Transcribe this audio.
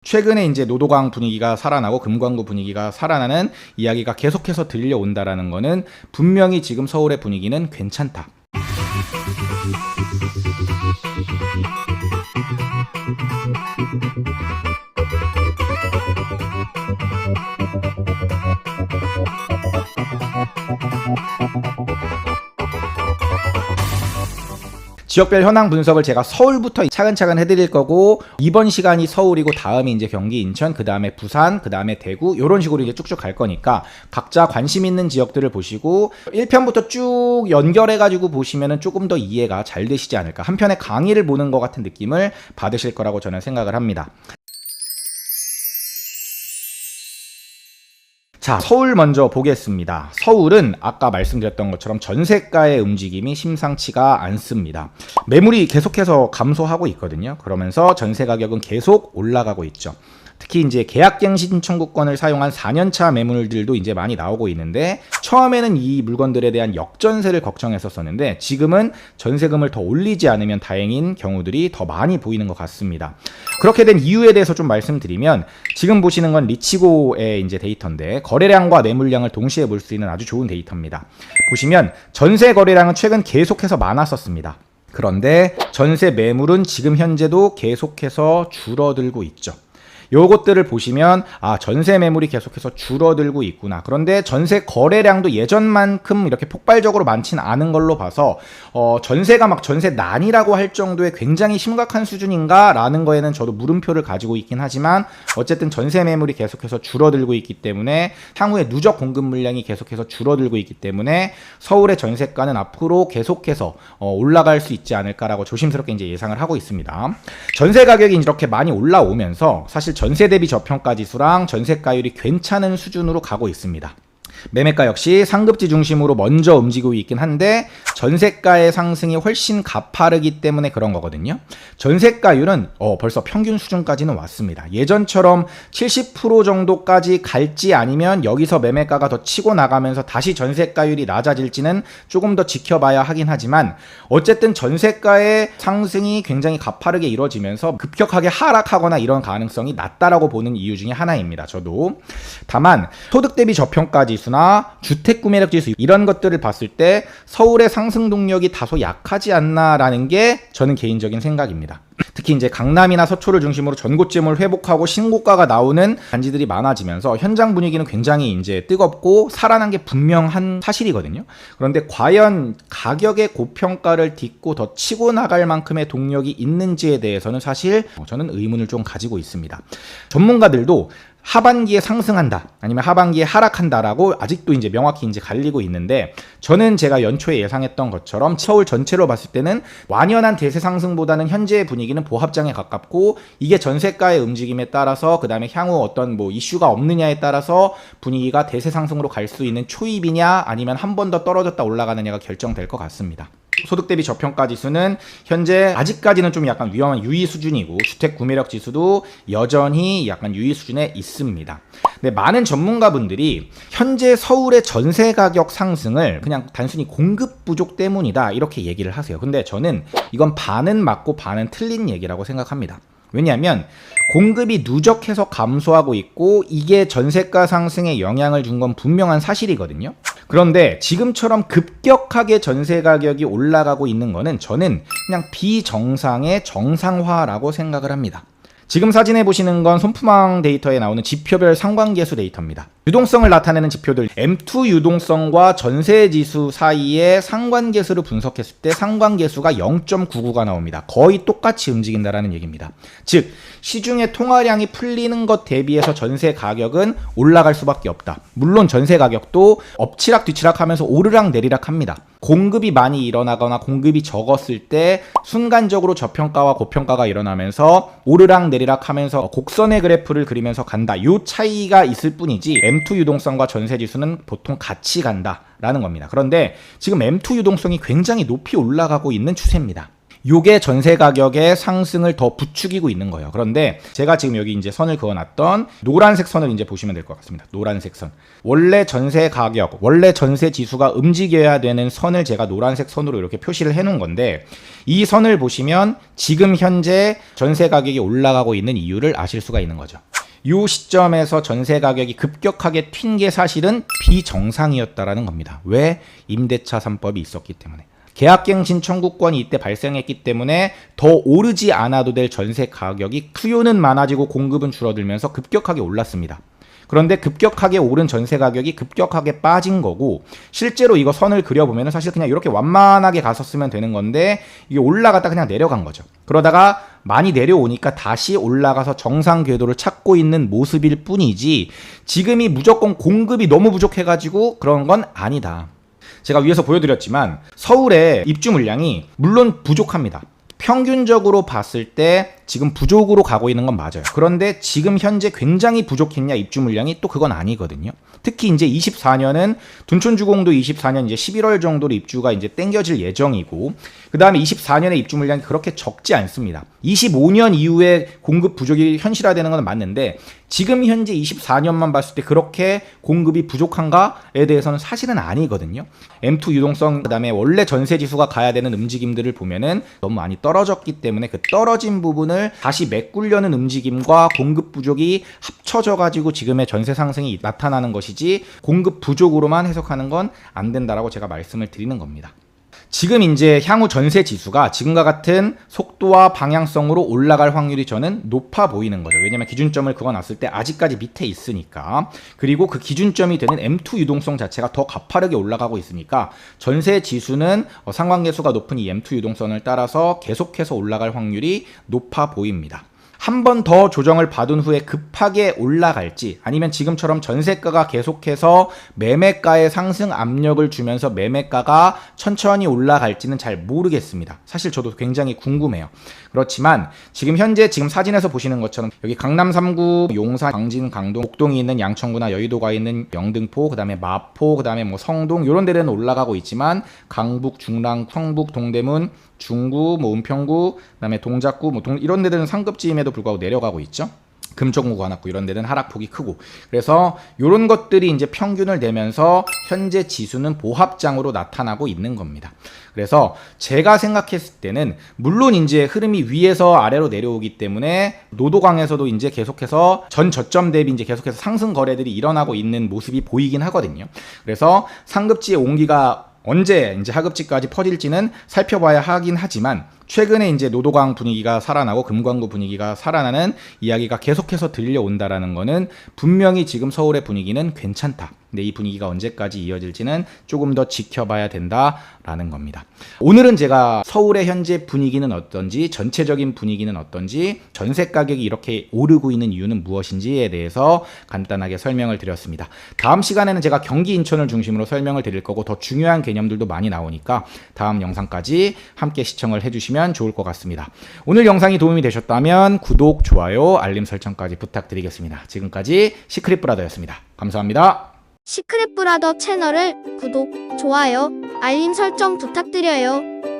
최근에 이제 노도강 분위기가 살아나고 금광구 분위기가 살아나는 이야기가 계속해서 들려온다라는 거는 분명히 지금 서울의 분위기는 괜찮다. 지역별 현황 분석을 제가 서울부터 차근차근 해드릴 거고, 이번 시간이 서울이고 다음이 이제 경기, 인천, 그 다음에 부산, 그 다음에 대구, 이런 식으로 이제 쭉쭉 갈 거니까 각자 관심 있는 지역들을 보시고 1편부터 쭉 연결해가지고 보시면은 조금 더 이해가 잘 되시지 않을까, 한편의 강의를 보는 것 같은 느낌을 받으실 거라고 저는 생각을 합니다. 자, 서울 먼저 보겠습니다. 서울은 아까 말씀드렸던 것처럼 전세가의 움직임이 심상치가 않습니다. 매물이 계속해서 감소하고 있거든요. 그러면서 전세 가격은 계속 올라가고 있죠. 특히 이제 계약갱신 청구권을 사용한 4년차 매물들도 이제 많이 나오고 있는데, 처음에는 이 물건들에 대한 역전세를 걱정했었는데 지금은 전세금을 더 올리지 않으면 다행인 경우들이 더 많이 보이는 것 같습니다. 그렇게 된 이유에 대해서 좀 말씀드리면, 지금 보시는 건 리치고의 이제 데이터인데 거래량과 매물량을 동시에 볼 수 있는 아주 좋은 데이터입니다. 보시면 전세 거래량은 최근 계속해서 많았었습니다. 그런데 전세 매물은 지금 현재도 계속해서 줄어들고 있죠. 요것들을 보시면 전세 매물이 계속해서 줄어들고 있구나. 그런데 전세 거래량도 예전만큼 이렇게 폭발적으로 많진 않은 걸로 봐서 전세가 막 전세난이라고 할 정도의 굉장히 심각한 수준인가 라는 거에는 저도 물음표를 가지고 있긴 하지만, 어쨌든 전세 매물이 계속해서 줄어들고 있기 때문에, 향후에 누적 공급 물량이 계속해서 줄어들고 있기 때문에 서울의 전세가는 앞으로 계속해서 올라갈 수 있지 않을까라고 조심스럽게 이제 예상을 하고 있습니다. 전세 가격이 이렇게 많이 올라오면서 사실 전세 대비 저평가 지수랑 전세가율이 괜찮은 수준으로 가고 있습니다. 매매가 역시 상급지 중심으로 먼저 움직이고 있긴 한데 전세가의 상승이 훨씬 가파르기 때문에 그런 거거든요. 전세가율은 벌써 평균 수준까지는 왔습니다. 예전처럼 70% 정도까지 갈지 아니면 여기서 매매가가 더 치고 나가면서 다시 전세가율이 낮아질지는 조금 더 지켜봐야 하긴 하지만, 어쨌든 전세가의 상승이 굉장히 가파르게 이루어지면서 급격하게 하락하거나 이런 가능성이 낮다라고 보는 이유 중에 하나입니다. 저도. 다만 소득 대비 저평가 지수나 주택 구매력 지수, 이런 것들을 봤을 때 서울의 상승 동력이 다소 약하지 않나라는 게 저는 개인적인 생각입니다. 특히 이제 강남이나 서초를 중심으로 전고점을 회복하고 신고가가 나오는 단지들이 많아지면서 현장 분위기는 굉장히 이제 뜨겁고 살아난 게 분명한 사실이거든요. 그런데 과연 가격의 고평가를 딛고 더 치고 나갈 만큼의 동력이 있는지에 대해서는 사실 저는 의문을 좀 가지고 있습니다. 전문가들도 하반기에 상승한다, 아니면 하반기에 하락한다라고 아직도 이제 명확히 이제 갈리고 있는데, 저는 제가 연초에 예상했던 것처럼 서울 전체로 봤을 때는 완연한 대세 상승보다는 현재의 분위기는 보합장에 가깝고, 이게 전세가의 움직임에 따라서 그 다음에 향후 어떤 뭐 이슈가 없느냐에 따라서 분위기가 대세 상승으로 갈 수 있는 초입이냐 아니면 한 번 더 떨어졌다 올라가느냐가 결정될 것 같습니다. 소득 대비 저평가 지수는 현재 아직까지는 좀 약간 위험한 유의 수준이고, 주택 구매력 지수도 여전히 약간 유의 수준에 있습니다. 근데 많은 전문가분들이 현재 서울의 전세 가격 상승을 그냥 단순히 공급 부족 때문이다 이렇게 얘기를 하세요. 근데 저는 이건 반은 맞고 반은 틀린 얘기라고 생각합니다. 왜냐하면 공급이 누적해서 감소하고 있고 이게 전세가 상승에 영향을 준 건 분명한 사실이거든요. 그런데 지금처럼 급격하게 전세 가격이 올라가고 있는 거는 저는 그냥 비정상의 정상화라고 생각을 합니다. 지금 사진에 보시는 건 손품왕 데이터에 나오는 지표별 상관계수 데이터입니다. 유동성을 나타내는 지표들, M2 유동성과 전세지수 사이의 상관계수를 분석했을 때 상관계수가 0.99가 나옵니다. 거의 똑같이 움직인다는 얘기입니다. 즉 시중의 통화량이 풀리는 것 대비해서 전세 가격은 올라갈 수밖에 없다. 물론 전세 가격도 엎치락 뒤치락 하면서 오르락 내리락 합니다. 공급이 많이 일어나거나 공급이 적었을 때 순간적으로 저평가와 고평가가 일어나면서 오르락 내리락 하면서 곡선의 그래프를 그리면서 간다. 이 차이가 있을 뿐이지 M2 유동성과 전세지수는 보통 같이 간다라는 겁니다. 그런데 지금 M2 유동성이 굉장히 높이 올라가고 있는 추세입니다. 요게 전세 가격의 상승을 더 부추기고 있는 거예요. 그런데 제가 지금 여기 이제 선을 그어놨던 노란색 선을 이제 보시면 될 것 같습니다. 노란색 선. 원래 전세 가격, 원래 전세 지수가 움직여야 되는 선을 제가 노란색 선으로 이렇게 표시를 해놓은 건데, 이 선을 보시면 지금 현재 전세 가격이 올라가고 있는 이유를 아실 수가 있는 거죠. 이 시점에서 전세 가격이 급격하게 튄 게 사실은 비정상이었다라는 겁니다. 왜? 임대차 3법이 있었기 때문에. 계약갱신 청구권이 이때 발생했기 때문에 더 오르지 않아도 될 전세 가격이 수요는 많아지고 공급은 줄어들면서 급격하게 올랐습니다. 그런데 급격하게 오른 전세 가격이 급격하게 빠진 거고, 실제로 이거 선을 그려보면 사실 그냥 이렇게 완만하게 갔었으면 되는 건데 이게 올라갔다 그냥 내려간 거죠. 그러다가 많이 내려오니까 다시 올라가서 정상 궤도를 찾고 있는 모습일 뿐이지, 지금이 무조건 공급이 너무 부족해가지고 그런 건 아니다. 제가 위에서 보여드렸지만 서울의 입주 물량이 물론 부족합니다. 평균적으로 봤을 때 지금 부족으로 가고 있는 건 맞아요. 그런데 지금 현재 굉장히 부족했냐 입주 물량이 또 그건 아니거든요. 특히 이제 24년은 둔촌주공도 24년 이제 11월 정도로 입주가 이제 땡겨질 예정이고, 그 다음에 24년에 입주 물량이 그렇게 적지 않습니다. 25년 이후에 공급 부족이 현실화되는 건 맞는데 지금 현재 24년만 봤을 때 그렇게 공급이 부족한가에 대해서는 사실은 아니거든요. M2 유동성, 그 다음에 원래 전세 지수가 가야 되는 움직임들을 보면은 너무 많이 떨어졌기 때문에 그 떨어진 부분을 다시 메꾸려는 움직임과 공급 부족이 합쳐져 가지고 지금의 전세 상승이 나타나는 것이지, 공급 부족으로만 해석하는 건 안 된다라고 제가 말씀을 드리는 겁니다. 지금 이제 향후 전세 지수가 지금과 같은 속도와 방향성으로 올라갈 확률이 저는 높아 보이는 거죠. 왜냐면 기준점을 그어놨을 때 아직까지 밑에 있으니까. 그리고 그 기준점이 되는 M2 유동성 자체가 더 가파르게 올라가고 있으니까 전세 지수는 상관계수가 높은 이 M2 유동성을 따라서 계속해서 올라갈 확률이 높아 보입니다. 한 번 더 조정을 받은 후에 급하게 올라갈지, 아니면 지금처럼 전세가가 계속해서 매매가에 상승 압력을 주면서 매매가가 천천히 올라갈지는 잘 모르겠습니다. 사실 저도 굉장히 궁금해요. 그렇지만 지금 현재 지금 사진에서 보시는 것처럼 여기 강남 3구, 용산, 광진, 강동, 목동이 있는 양천구나 여의도가 있는 영등포, 그 다음에 마포, 그 다음에 뭐 성동 이런 데는 올라가고 있지만 강북, 중랑, 성북, 동대문, 중구, 뭐 은평구, 그다음에 동작구, 뭐 이런 데들은 상급지임에도 불구하고 내려가고 있죠. 금천구, 관악구 이런 데는 하락폭이 크고, 그래서 이런 것들이 이제 평균을 내면서 현재 지수는 보합장으로 나타나고 있는 겁니다. 그래서 제가 생각했을 때는 물론 이제 흐름이 위에서 아래로 내려오기 때문에 노도강에서도 이제 계속해서 전 저점 대비 이제 계속해서 상승 거래들이 일어나고 있는 모습이 보이긴 하거든요. 그래서 상급지의 온기가 언제 이제 하급지까지 퍼질지는 살펴봐야 하긴 하지만, 최근에 이제 노도강 분위기가 살아나고 금광구 분위기가 살아나는 이야기가 계속해서 들려온다라는 거는 분명히 지금 서울의 분위기는 괜찮다. 근데 이 분위기가 언제까지 이어질지는 조금 더 지켜봐야 된다라는 겁니다. 오늘은 제가 서울의 현재 분위기는 어떤지, 전체적인 분위기는 어떤지, 전세 가격이 이렇게 오르고 있는 이유는 무엇인지에 대해서 간단하게 설명을 드렸습니다. 다음 시간에는 제가 경기 인천을 중심으로 설명을 드릴 거고, 더 중요한 개념들도 많이 나오니까 다음 영상까지 함께 시청을 해주시면 좋을 것 같습니다. 오늘 영상이 도움이 되셨다면 구독, 좋아요, 알림 설정까지 부탁드리겠습니다. 지금까지 시크릿브라더였습니다. 감사합니다. 시크릿브라더 채널을 구독, 좋아요, 알림 설정 부탁드려요.